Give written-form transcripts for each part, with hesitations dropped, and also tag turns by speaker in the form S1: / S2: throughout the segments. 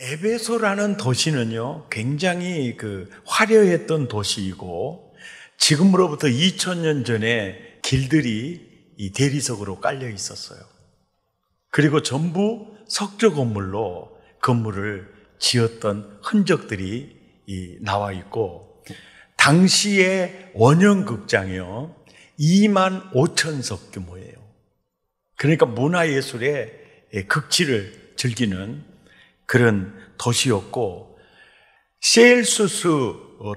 S1: 에베소라는 도시는요, 굉장히 화려했던 도시이고, 지금으로부터 2000년 전에 길들이 이 대리석으로 깔려 있었어요. 그리고 전부 석조 건물로 건물을 지었던 흔적들이 나와 있고, 당시의 원형극장이요, 25,000석 규모예요. 그러니까 문화예술의 극치를 즐기는 그런 도시였고, 셀수스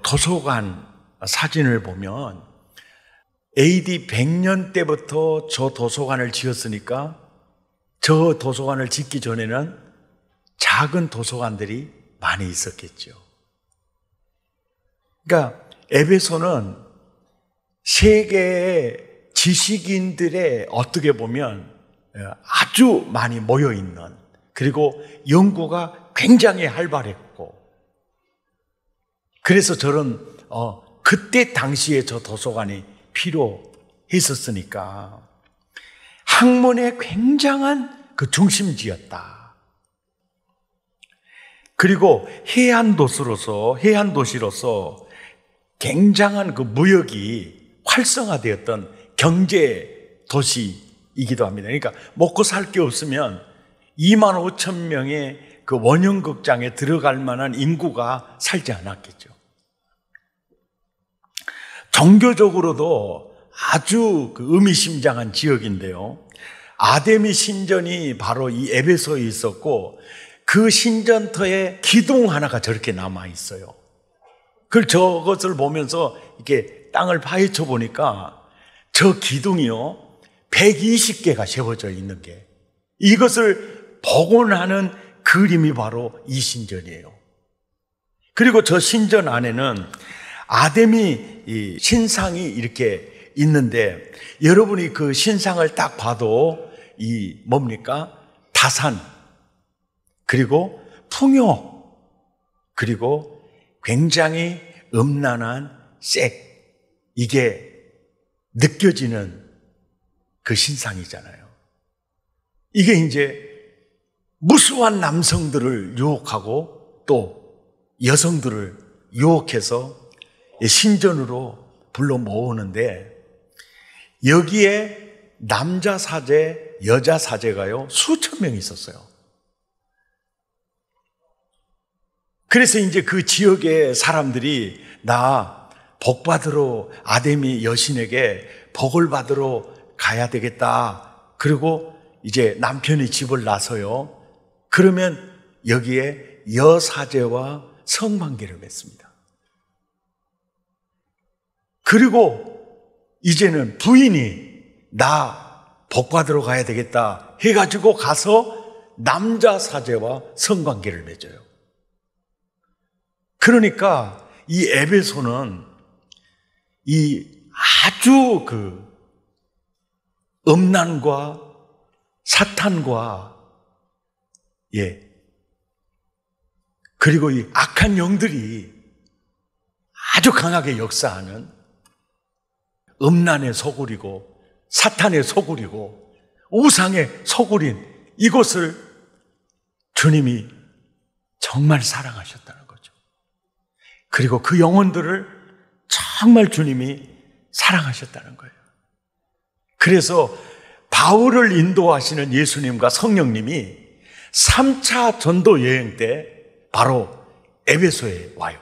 S1: 도서관 사진을 보면 AD 100년 때부터 저 도서관을 지었으니까 저 도서관을 짓기 전에는 작은 도서관들이 많이 있었겠죠. 그러니까 에베소는 세계의 지식인들의 어떻게 보면 아주 많이 모여 있는, 그리고 연구가 굉장히 활발했고, 그래서 저런 그때 당시에 저 도서관이 필요했었으니까 학문의 굉장한 그 중심지였다. 그리고 해안 도시로서 굉장한 그 무역이 활성화되었던 경제 도시이기도 합니다. 그러니까 먹고 살 게 없으면 25,000명의 그 원형극장에 들어갈 만한 인구가 살지 않았겠죠. 종교적으로도 아주 의미심장한 지역인데요, 아데미 신전이 바로 이 에베소에 있었고, 그 신전터에 기둥 하나가 저렇게 남아 있어요. 저것을 보면서 이렇게 땅을 파헤쳐 보니까 저 기둥이요, 120개가 세워져 있는 게, 이것을 복원하는 그림이 바로 이 신전이에요. 그리고 저 신전 안에는 아데미 신상이 이렇게 있는데, 여러분이 그 신상을 딱 봐도 뭡니까? 다산, 그리고 풍요, 그리고 굉장히 음란한 색, 이게 느껴지는 그 신상이잖아요. 이게 이제 무수한 남성들을 유혹하고 또 여성들을 유혹해서 신전으로 불러 모으는데, 여기에 남자 사제, 여자 사제가요, 수천 명 있었어요. 그래서 이제 그 지역의 사람들이 나 복 받으러 아데미 여신에게 복을 받으러 가야 되겠다. 그리고 이제 남편이 집을 나서요, 그러면 여기에 여사제와 성관계를 맺습니다. 그리고 이제는 부인이 나 복 받으러 가야 되겠다 해가지고 가서 남자 사제와 성관계를 맺어요. 그러니까 이 에베소는 이 아주 음란과 사탄과 그리고 이 악한 영들이 아주 강하게 역사하는 음란의 소굴이고, 사탄의 소굴이고, 우상의 소굴인 이곳을 주님이 정말 사랑하셨다는 거죠. 그리고 그 영혼들을 정말 주님이 사랑하셨다는 거예요. 그래서 바울을 인도하시는 예수님과 성령님이 3차 전도 여행 때 바로 에베소에 와요.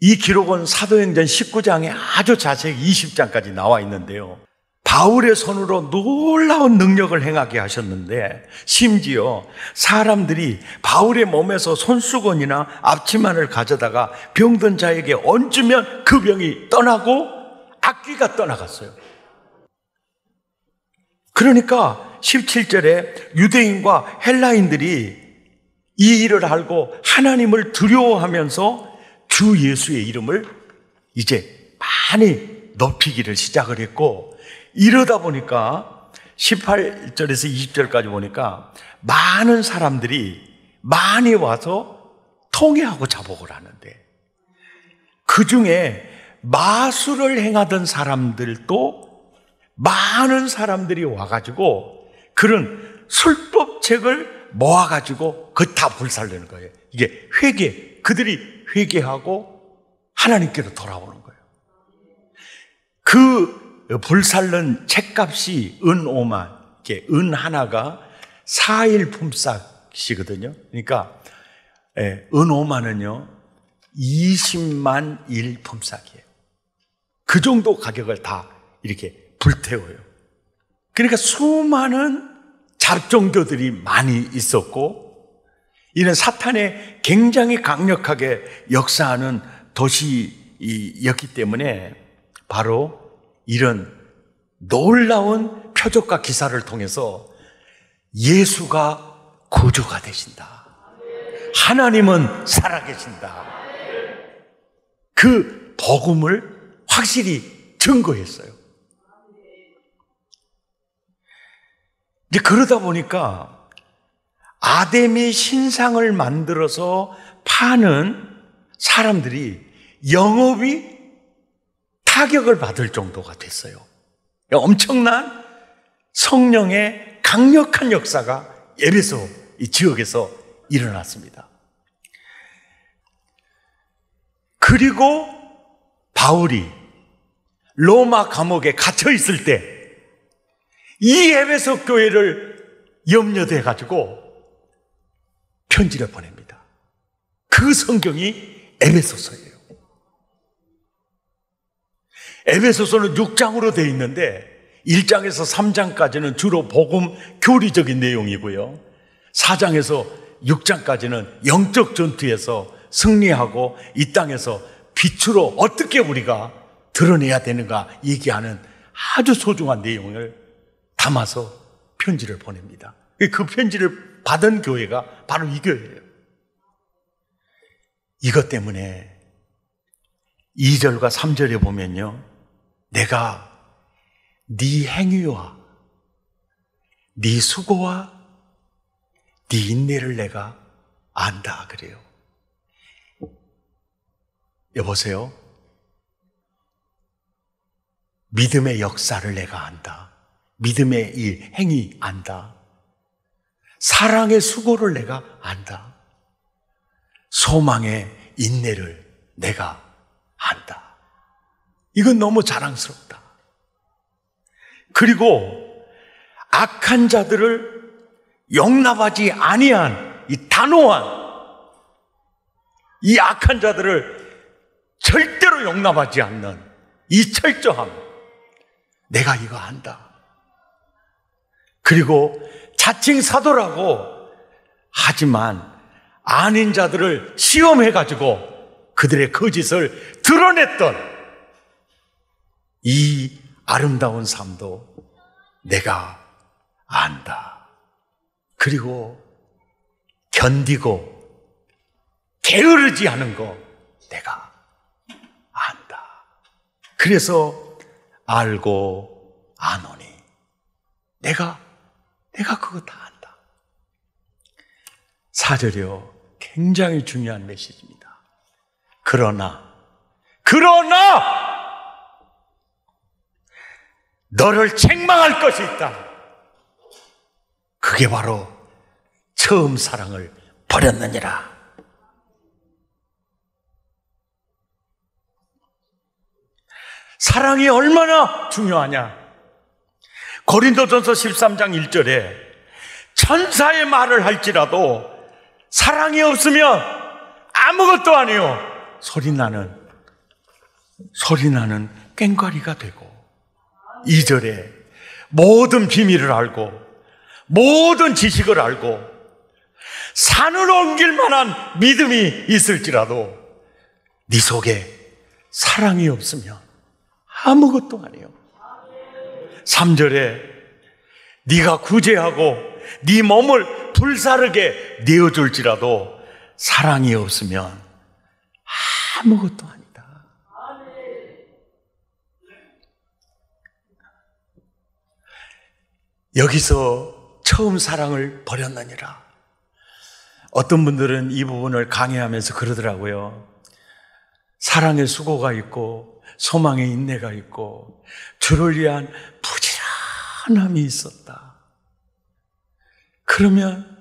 S1: 이 기록은 사도행전 19장에 아주 자세히 20장까지 나와 있는데요, 바울의 손으로 놀라운 능력을 행하게 하셨는데, 심지어 사람들이 바울의 몸에서 손수건이나 앞치마를 가져다가 병든 자에게 얹으면 그 병이 떠나고 악귀가 떠나갔어요. 그러니까 17절에 유대인과 헬라인들이 이 일을 알고 하나님을 두려워하면서 주 예수의 이름을 이제 많이 높이기를 시작을 했고, 이러다 보니까 18절에서 20절까지 보니까 많은 사람들이 많이 와서 통회하고 자복을 하는데, 그 중에 마술을 행하던 사람들도 많은 사람들이 와가지고 그런 술법책을 모아가지고 그거 다 불살르는 거예요. 이게 회개, 그들이 회개하고 하나님께로 돌아오는 거예요. 그 불살른 책값이 은 5만, 이게 은 하나가 4일 품삯이거든요. 그러니까 은 5만은요 20만 일 품삯이에요. 그 정도 가격을 다 이렇게 불태워요. 그러니까 수많은 잡종교들이 많이 있었고, 이는 사탄의 굉장히 강력하게 역사하는 도시였기 때문에 바로 이런 놀라운 표적과 기사를 통해서 예수가 구주가 되신다, 하나님은 살아계신다, 그 복음을 확실히 증거했어요. 이제 그러다 보니까 아담의 신상을 만들어서 파는 사람들이 영업이 타격을 받을 정도가 됐어요. 엄청난 성령의 강력한 역사가 에베소 이 지역에서 일어났습니다. 그리고 바울이 로마 감옥에 갇혀 있을 때 이 에베소 교회를 염려돼 가지고 편지를 보냅니다. 그 성경이 에베소서예요. 에베소서는 6장으로 되어 있는데 1장에서 3장까지는 주로 복음 교리적인 내용이고요, 4장에서 6장까지는 영적 전투에서 승리하고 이 땅에서 빛으로 어떻게 우리가 드러내야 되는가 얘기하는 아주 소중한 내용을 담아서 편지를 보냅니다. 그 편지를 받은 교회가 바로 이 교회예요. 이것 때문에 2절과 3절에 보면요, 내가 네 행위와 네 수고와 네 인내를 내가 안다 그래요. 여보세요? 믿음의 역사를 내가 안다. 믿음의 이 행위 안다. 사랑의 수고를 내가 안다. 소망의 인내를 내가 안다. 이건 너무 자랑스럽다. 그리고 악한 자들을 용납하지 아니한 이 단호한, 이 악한 자들을 절대로 용납하지 않는 이 철저함, 내가 이거 안다. 그리고 자칭 사도라고 하지만 아닌 자들을 시험해가지고 그들의 거짓을 드러냈던 이 아름다운 삶도 내가 안다. 그리고 견디고 게으르지 않은 거 내가 안다. 그래서 알고 아노니 내가 그거 다 안다. 4절이요, 굉장히 중요한 메시지입니다. 그러나 너를 책망할 것이 있다. 그게 바로 처음 사랑을 버렸느니라. 사랑이 얼마나 중요하냐. 고린도전서 13장 1절에 천사의 말을 할지라도 사랑이 없으면 아무것도 아니요, 소리나는 꽹과리가 되고, 2절에 모든 비밀을 알고 모든 지식을 알고 산을 옮길 만한 믿음이 있을지라도 네 속에 사랑이 없으면 아무것도 아니요. 3절에 네가 구제하고 네 몸을 불사르게 내어줄지라도 사랑이 없으면 아무것도 아니다. 여기서 처음 사랑을 버렸느니라. 어떤 분들은 이 부분을 강의하면서 그러더라고요. 사랑의 수고가 있고 소망의 인내가 있고 주를 위한 부지런함이 있었다. 그러면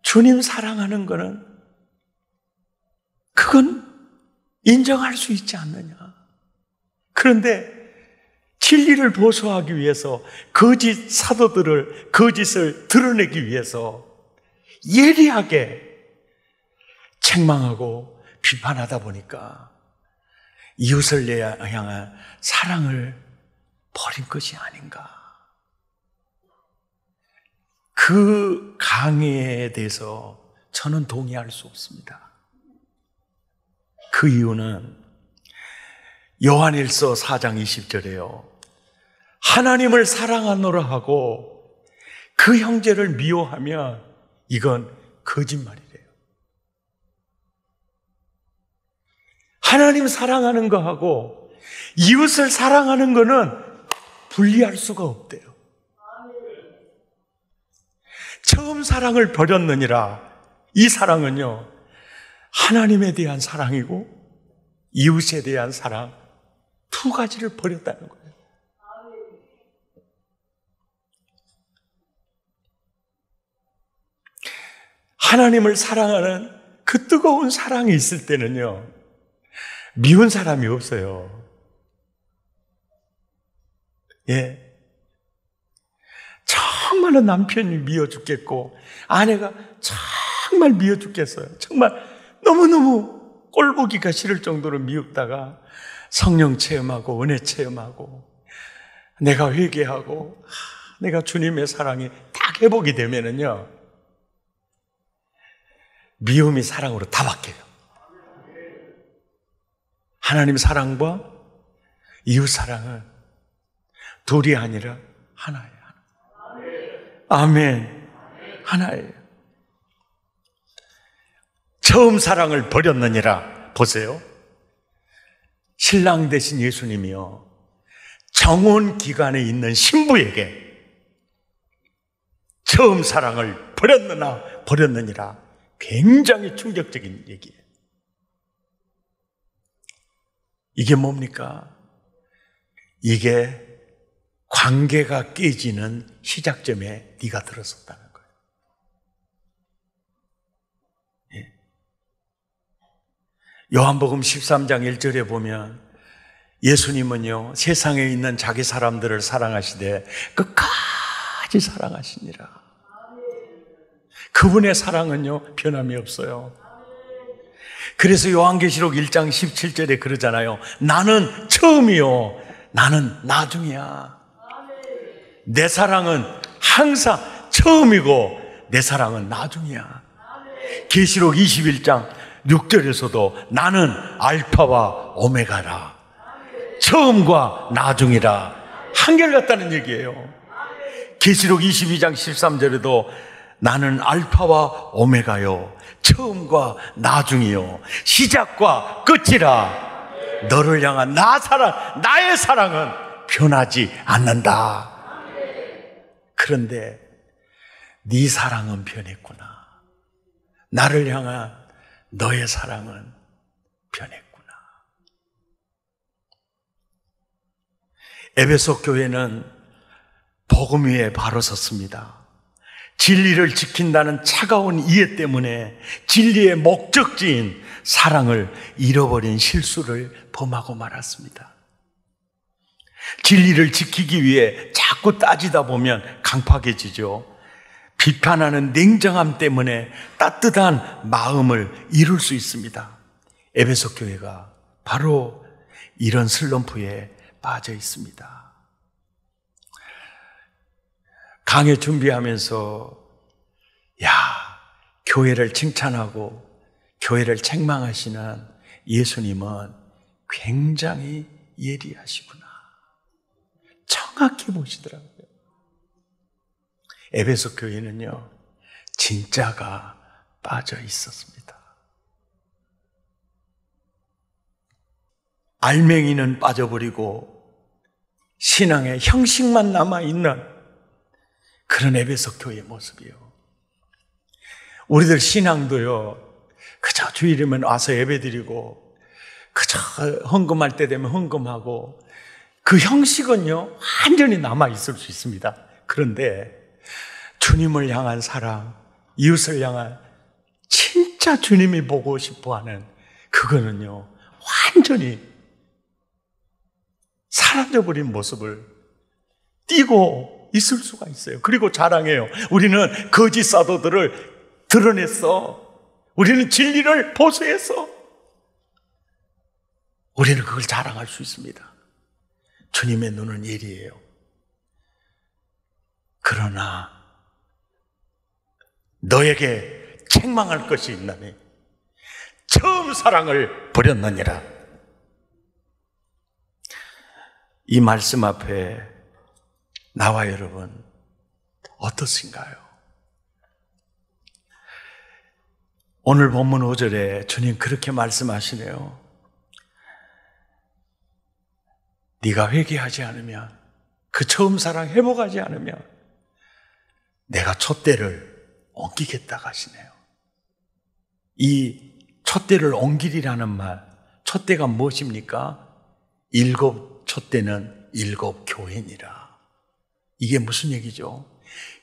S1: 주님 사랑하는 거는 그건 인정할 수 있지 않느냐. 그런데 진리를 보수하기 위해서 거짓 사도들을 거짓을 드러내기 위해서 예리하게 책망하고 비판하다 보니까 이웃을 향한 사랑을 버린 것이 아닌가. 그 강의에 대해서 저는 동의할 수 없습니다. 그 이유는 요한일서 4장 20절에요. 하나님을 사랑하노라 하고 그 형제를 미워하면 이건 거짓말이래요. 하나님 사랑하는 거하고 이웃을 사랑하는 거는 분리할 수가 없대요. 처음 사랑을 버렸느니라. 이 사랑은요, 하나님에 대한 사랑이고 이웃에 대한 사랑 두 가지를 버렸다는 거예요. 하나님을 사랑하는 그 뜨거운 사랑이 있을 때는요, 미운 사람이 없어요. 예. 정말로 남편이 미워 죽겠고 아내가 정말 미워 죽겠어요. 정말 너무너무 꼴보기가 싫을 정도로 미웠다가 성령 체험하고 은혜 체험하고 내가 회개하고 내가 주님의 사랑이 딱 회복이 되면은요, 미움이 사랑으로 다 바뀌어요. 하나님 사랑과 이웃 사랑은 둘이 아니라 하나예요. 아멘. 하나예요. 처음 사랑을 버렸느니라. 보세요. 신랑 되신 예수님이요, 정혼 기간에 있는 신부에게 처음 사랑을 버렸느니라. 굉장히 충격적인 얘기예요. 이게 뭡니까? 이게 관계가 깨지는 시작점에 네가 들었었다는 거예요. 예. 요한복음 13장 1절에 보면 예수님은요, 세상에 있는 자기 사람들을 사랑하시되 끝까지 사랑하시니라. 그분의 사랑은요, 변함이 없어요. 그래서 요한계시록 1장 17절에 그러잖아요. 나는 처음이요, 나는 나중이야. 내 사랑은 항상 처음이고 내 사랑은 나중이야. 계시록 21장 6절에서도 나는 알파와 오메가라. 처음과 나중이라. 한결같다는 얘기예요. 계시록 22장 13절에도 나는 알파와 오메가요, 처음과 나중이요, 시작과 끝이라. 너를 향한 나의 사랑은 변하지 않는다. 그런데 네 사랑은 변했구나. 나를 향한 너의 사랑은 변했구나. 에베소 교회는 복음 위에 바로 섰습니다. 진리를 지킨다는 차가운 이해 때문에 진리의 목적지인 사랑을 잃어버린 실수를 범하고 말았습니다. 진리를 지키기 위해 자꾸 따지다 보면 강팍해지죠. 비판하는 냉정함 때문에 따뜻한 마음을 잃을 수 있습니다. 에베소 교회가 바로 이런 슬럼프에 빠져 있습니다. 강의 준비하면서 교회를 칭찬하고 교회를 책망하시는 예수님은 굉장히 예리하시구나, 정확히 보시더라고요. 에베소 교회는요, 진짜가 빠져 있었습니다. 알맹이는 빠져버리고 신앙의 형식만 남아있는 그런 에베소 교회의 모습이요. 우리들 신앙도요, 그저 주일이면 와서 예배드리고 그저 헌금할 때 되면 헌금하고 그 형식은요 완전히 남아있을 수 있습니다. 그런데 주님을 향한 사랑, 이웃을 향한 진짜 주님이 보고 싶어하는 그거는요, 완전히 사라져버린 모습을 띄고 있을 수가 있어요. 그리고 자랑해요. 우리는 거짓 사도들을 드러냈어. 우리는 진리를 보수했어. 우리는 그걸 자랑할 수 있습니다. 주님의 눈은 예리해요. 그러나 너에게 책망할 것이 있나니 처음 사랑을 버렸느니라. 이 말씀 앞에 나와 여러분 어떻신가요? 오늘 본문 5절에 주님 그렇게 말씀하시네요. 네가 회개하지 않으면, 그 처음 사랑 회복하지 않으면 내가 촛대를 옮기겠다 하시네요. 이 촛대를 옮기리라는 말, 촛대가 무엇입니까? 7 촛대는 7 교회니라. 이게 무슨 얘기죠?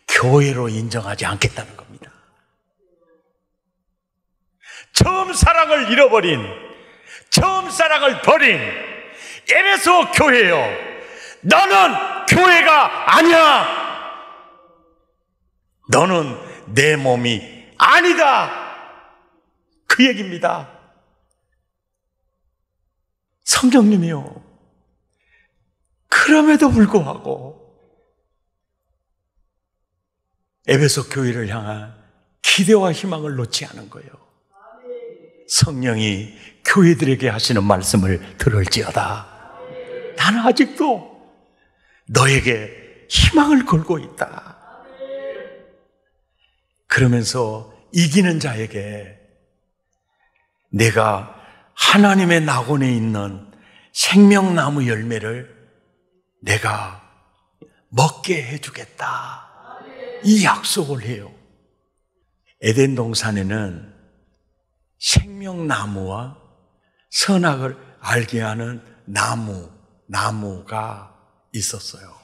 S1: 교회로 인정하지 않겠다는 겁니다. 처음 사랑을 잃어버린, 처음 사랑을 버린 에베소 교회요, 너는 교회가 아니야. 너는 내 몸이 아니다. 그 얘기입니다. 성령님이요, 그럼에도 불구하고 에베소 교회를 향한 기대와 희망을 놓지 않은 거예요. 성령이 교회들에게 하시는 말씀을 들을지어다. 나는 아직도 너에게 희망을 걸고 있다. 그러면서 이기는 자에게 내가 하나님의 낙원에 있는 생명나무 열매를 내가 먹게 해주겠다. 이 약속을 해요. 에덴 동산에는 생명나무와 선악을 알게 하는 나무가 있었어요.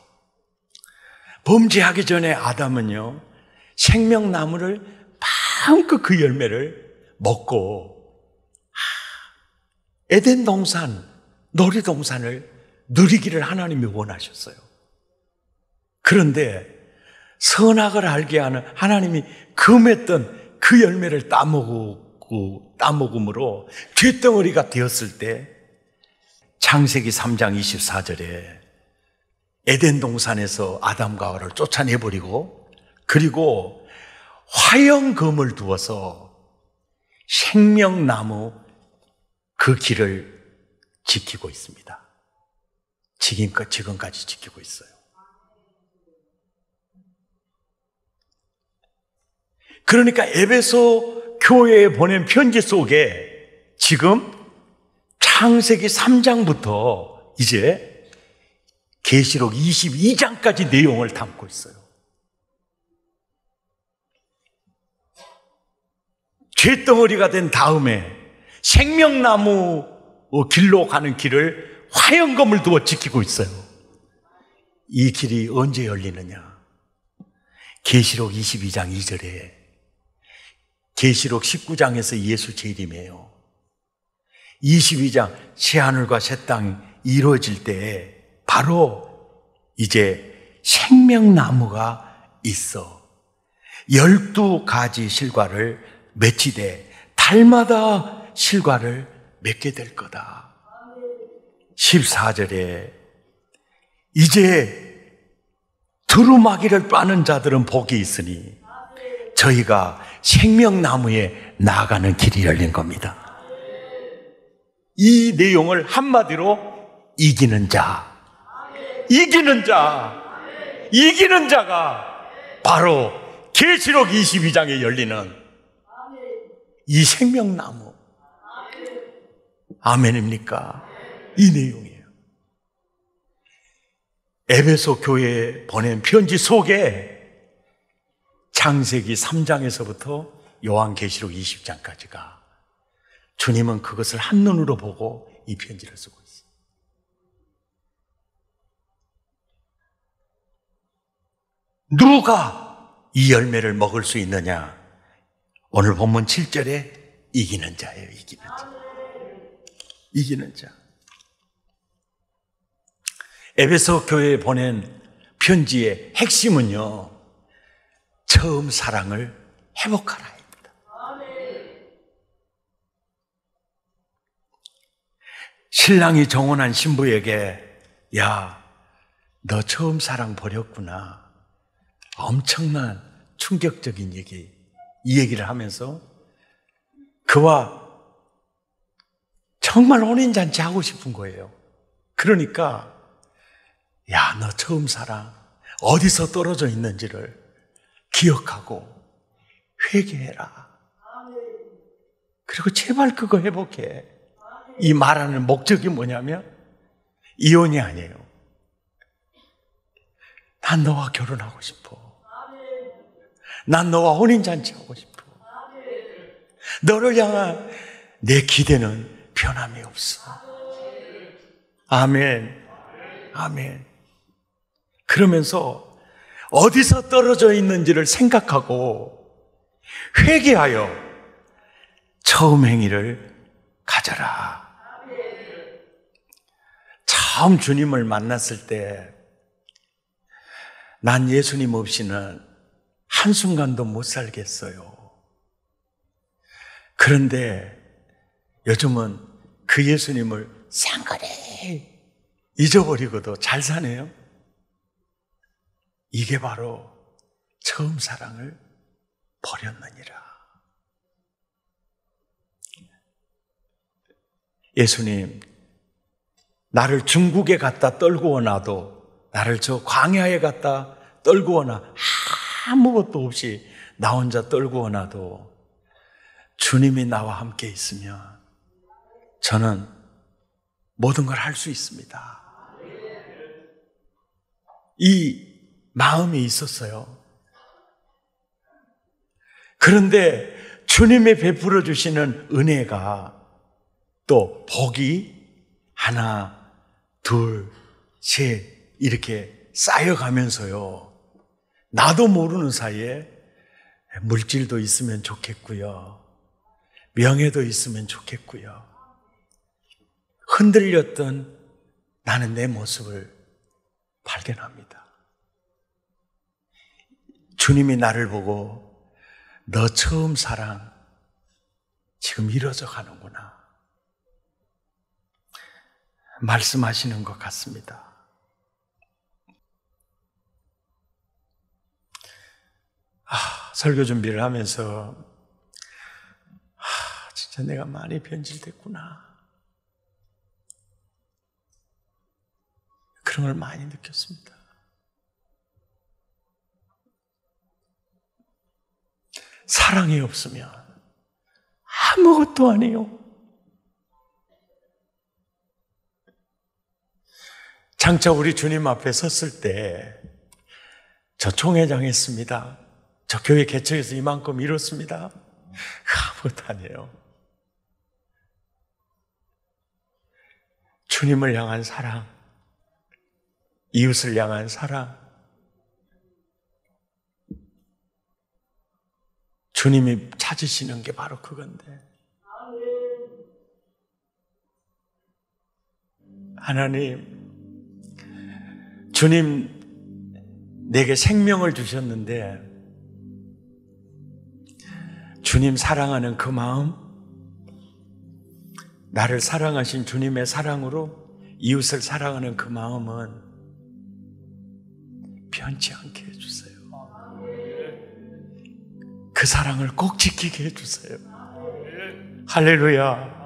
S1: 범죄하기 전에 아담은요, 생명나무를 마음껏 그 열매를 먹고 에덴 동산, 놀이동산을 누리기를 하나님이 원하셨어요. 그런데 선악을 알게 하는, 하나님이 금했던 그 열매를 따먹음으로 쇳덩어리가 되었을 때 창세기 3장 24절에 에덴 동산에서 아담과 하와를 쫓아내버리고, 그리고 화영검을 두어서 생명나무 그 길을 지키고 있습니다. 지금까지 지키고 있어요. 그러니까 에베소 교회에 보낸 편지 속에 지금 창세기 3장부터 이제 계시록 22장까지 내용을 담고 있어요. 쇳덩어리가 된 다음에 생명나무 길로 가는 길을 화영검을 두어 지키고 있어요. 이 길이 언제 열리느냐? 계시록 22장 2절에 계시록 19장에서 예수 재림이에요. 22장 새하늘과 새 땅이 이루어질 때에 바로 이제 생명나무가 있어 12가지 실과를 맺히되 달마다 실과를 맺게 될 거다. 14절에 이제 두루마기를 빠는 자들은 복이 있으니 저희가 생명나무에 나아가는 길이 열린 겁니다. 이 내용을 한마디로 이기는 자가 바로 계시록 22장에 열리는 이 생명나무. 아멘입니까? 이 내용이에요. 에베소 교회에 보낸 편지 속에 창세기 3장에서부터 요한계시록 20장까지가 주님은 그것을 한눈으로 보고 이 편지를 쓰고 있어요. 누가 이 열매를 먹을 수 있느냐? 오늘 본문 7절에 이기는 자예요. 이기는 자. 이기는 자. 에베소 교회에 보낸 편지의 핵심은요, 처음 사랑을 회복하라입니다. 신랑이 정혼한 신부에게 야, 너 처음 사랑 버렸구나. 엄청난 충격적인 이 얘기를 하면서 그와 정말 혼인잔치 하고 싶은 거예요. 그러니까 야, 너 처음 사랑 어디서 떨어져 있는지를 기억하고 회개해라. 그리고 제발 그거 회복해. 이 말하는 목적이 뭐냐면 이혼이 아니에요. 난 너와 결혼하고 싶어. 난 너와 혼인잔치 하고 싶어. 너를 향한 내 기대는 변함이 없어. 아멘. 아멘. 그러면서 어디서 떨어져 있는지를 생각하고 회개하여 처음 행위를 가져라. 처음 주님을 만났을 때 난 예수님 없이는 한순간도 못 살겠어요. 그런데 요즘은 그 예수님을 쌍거리 잊어버리고도 잘 사네요. 이게 바로 처음 사랑을 버렸느니라. 예수님, 나를 중국에 갖다 떨구어 놔도, 나를 저 광야에 갖다 떨구어 놔, 아무것도 없이 나 혼자 떨구어 놔도 주님이 나와 함께 있으면 저는 모든 걸 할 수 있습니다. 이 마음이 있었어요. 그런데 주님이 베풀어 주시는 은혜가 또 복이 하나, 둘, 셋 이렇게 쌓여가면서요. 나도 모르는 사이에 물질도 있으면 좋겠고요. 명예도 있으면 좋겠고요. 흔들렸던 나는 내 모습을 발견합니다. 주님이 나를 보고 너 처음 사랑 지금 이뤄져 가는구나 말씀하시는 것 같습니다. 설교 준비를 하면서 진짜 내가 많이 변질됐구나 그런 걸 많이 느꼈습니다. 사랑이 없으면 아무것도 아니에요. 장차 우리 주님 앞에 섰을 때 저 총회장 했습니다. 저 교회 개척해서 이만큼 이뤘습니다. 아무것도 아니에요. 주님을 향한 사랑, 이웃을 향한 사랑, 주님이 찾으시는 게 바로 그건데 하나님, 주님 내게 생명을 주셨는데 주님 사랑하는 그 마음, 나를 사랑하신 주님의 사랑으로 이웃을 사랑하는 그 마음은 변치 않게 해주세요. 그 사랑을 꼭 지키게 해주세요. 할렐루야.